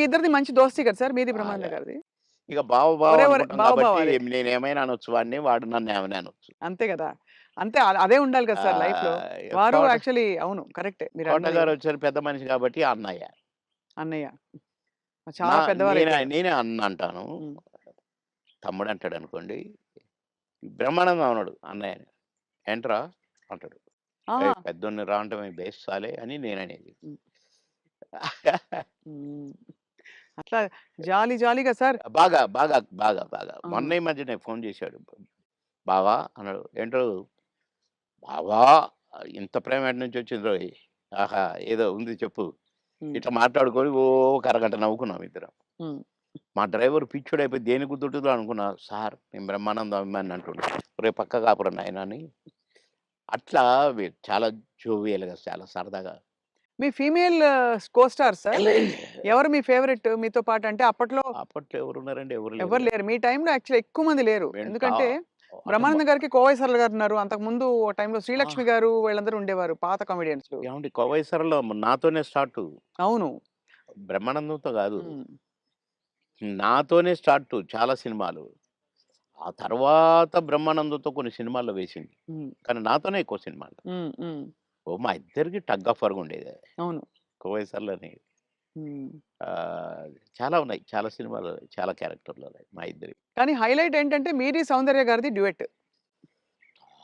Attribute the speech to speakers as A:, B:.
A: మీ ఇద్దరిది మంచి దోస్తీ కదా సార్ మీది
B: బాగా.
A: బ్రహ్మానంద గారిది.
B: ఇక బావ బావ
A: ఒరే ఒరే
B: అనుకుంటాం
A: బావ బావ
B: కాబట్టి
A: అదే.
B: నేనేమైనా అనొచ్చు వాడిని, వాడు నన్నేమైనా అనొచ్చు.
A: అంతే కదా! అంతే అదే ఉండాలి కదా సార్ లైఫ్‌లో.
B: ఆహ్,
A: వారు
B: కోట
A: యాక్చువల్లీ అవును. కరెక్టే
B: కోట
A: మీరన్నది.
B: గారొచ్చారు పెద్ద మనిషి కాబట్టి అన్నయ్య.
A: అన్నయ్య.
B: నా
A: చాలా పెద్దవారైపోయారు.
B: నేనే అన్న అంటాను.
A: హ్మ్.
B: తమ్ముడు అంటాడనుకోండి. బ్రహ్మానందం అనడు అన్నయ్యని. ఏంట్రా అంటాడు.
A: ఆహా!
B: ఏయ్! పెద్దోడిని రా అంటే బేస్ సాలే అని నేననేది.
A: హ్మ్. హ్మ్. అట్లా జాలీ జాలీగా సార్.
B: బాగా.
A: ఆ!
B: మొన్న ఈ మధ్యనే ఫోను చేశాడు. బావా అన్నాడు. ఏంటో బావా ఇంత ప్రేమ ఎటు నుంచొచ్చిందోయ్! ఆహా! ఏదో ఉంది చెప్పు.
A: హ్మ్.
B: ఇట్లా మాట్లాడుకొని ఓ ఒక అరగంట నవ్వుకున్నాం ఇద్దరం.
A: హ్మ్.
B: మా డ్రైవర్ పిచ్చోడైపోయి దేనికి గుద్దుతుందో అనుకున్నా. సార్ నేను బ్రహ్మానందం అభిమానిని అంటుండు. ఒరేయ్ పక్కకు ఆపురా నాయనా అని. అట్లా చాలా జోవియల్‌గా చాలా సరదాగా
A: మీ ఫీమేల్ కో స్టార్ సార్? ఎవరు మీ ఫేవరెట్ మీతో పాటు? అంటే అప్పట్లో
B: అప్పట్లో ఎవరున్నారండి? ఎవరు లేరు.
A: ఎవరు లేరు. మీ టైమ్‌లో యాక్చువల్లీ ఎక్కువ మంది లేరు.
B: వెంట
A: ఎందుకంటే
B: అంటే
A: బ్రహ్మానందం గారికి కోవై సరళ గారున్నారు. అంతకుముందు ఓ టైమ్‌లో
B: ఆ!
A: శ్రీలక్ష్మి గారు వీళ్ళందరూ ఉండేవారు పాత కామెడియన్స్‌లు.
B: ఏవండీ 'కోవై సరళ' నాతోనే స్టార్టు.
A: అవును.
B: బ్రహ్మానందంతో గాదు.
A: హ్మ్.
B: నాతోనే స్టార్టు చాలా సినిమాలు. ఆ తర్వాత బ్రహ్మానందంతో కొన్ని సినిమాల్లో వేసింది.
A: హ్మ్.
B: కానీ నాతోనే ఎక్కువ సినిమాలు.
A: హ్మ్.
B: మా ఇద్దరికి టగ్ ఆఫ్ వార్‌గా ఉండేది.
A: అవును.
B: 'కోవై సరళని'
A: హ్మ్.
B: ఆహ్, చాలా ఉన్నాయి. చాలా సినిమాలు, చాలా క్యారెక్టర్‌లున్నాయి మా ఇద్దరివి.
A: కానీ హైలైట్ ఏంటంటే మీది సౌందర్య గారిది డ్యూయెట్.